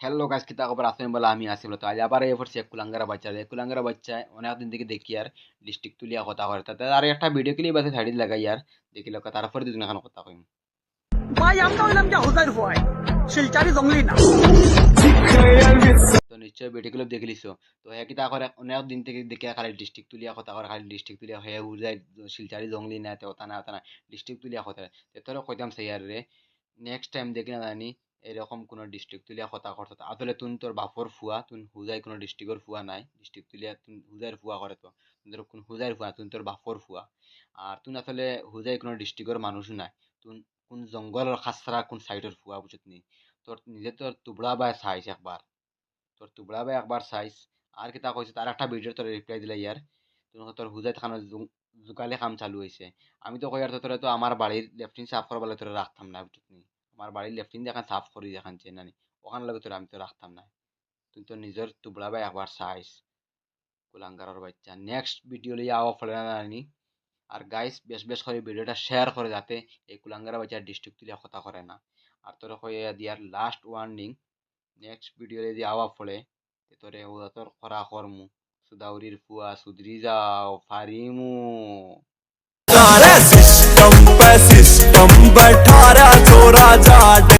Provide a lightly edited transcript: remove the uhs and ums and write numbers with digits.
Hello guys, কিতা খবর আছেন? বলে আমি আছি বলে তো আজ আবার এই পড়ছি এক কুলাঙ্গারা বাচ্চা অনেকদিন থেকে দেখি আর ডিস্ট্রিক্ট তুলিয়া কথা করে তাতে আর একটা ভিডিও ক্লিপ আছে সাইডে লাগাই আর দেখি লোক তারপরে দুজন এখন কথা কইম। ভাই আমরা হইলাম যে হুজাইর ভয় শিলচারি জঙ্গলি না। তো নিশ্চয়ই ভিডিও ক্লিপ দেখে লিছো। তো হ্যাঁ কিতা করে অনেক দিন থেকে দেখি খালি ডিস্ট্রিক্ট তুলিয়া কথা করে, খালি ডিস্ট্রিক্ট তুলিয়া হয়ে উজাই শিলচারি জঙ্গলি না তে ওতা না ডিস্ট্রিক্ট তুলিয়া কথা তোর কইতাম সেই আর রে নেক্সট টাইম দেখি না জানি এরকম কোনো ডিস্ট্রিক্ট তুলিয়া কথা করতো আসলে তুই তোর বাপর ফুয়া তুই হুজাই কোনো ডিস্ট্রিক্টর ফুয়া নাই, ডিস্ট্রিক্ট তুলিয়া তুই হুজাইর ফুয়া করে তো তোর কোন হুজাইর ফুয়া তুই তোর বাপর ফুয়া। আর তুই আসলে হুজাই কোনো ডিস্ট্রিক্টর মানুষ নাই, তুই কোন জঙ্গলের খাসরা কোন সাইডের ফুয়া বুঝত নি। তোর নিজে তোর তুবড়া বাই চাইছ একবার, তোর তুবড়া বাই একবার চাইছ। আর কিতা কইছে তার একটা ভিডিও তোর রিপ্লাই দিলা ইয়ার তুই তোর হুজাই থাকানো জুকালে কাম চালু হয়েছে। আমি তো কই আর তোরা তো আমার বাড়ির লেফটিন সাফ করার বলে তোরা রাখতাম না বুঝত নি। আমার বাড়ির লেফটিন দেখান সাফ করি দেখান চেনানি ওখানে লাগে তোর আমি তো রাখতাম না। তুই তো নিজের তুবড়া ভাই একবার চাইস কুলাঙ্গারের বাচ্চা। নেক্সট ভিডিও লিয়ে আওয়া ফলে না জানি। আর গাইস বেশ বেশ করে ভিডিওটা শেয়ার করে যাতে এই কুলাঙ্গারা বাচ্চা ডিস্ট্রিক্ট তুলে কথা করে না। আর তোর কয়ে দিয়ার লাস্ট ওয়ার্নিং নেক্সট ভিডিও যদি আওয়া ফলে তোরে ও তোর করা করমু সুদাউরির ফুয়া সুদরি যাও ফারিমু। सिस्टम पे सिस्टम बैठा रहा छोरा जाट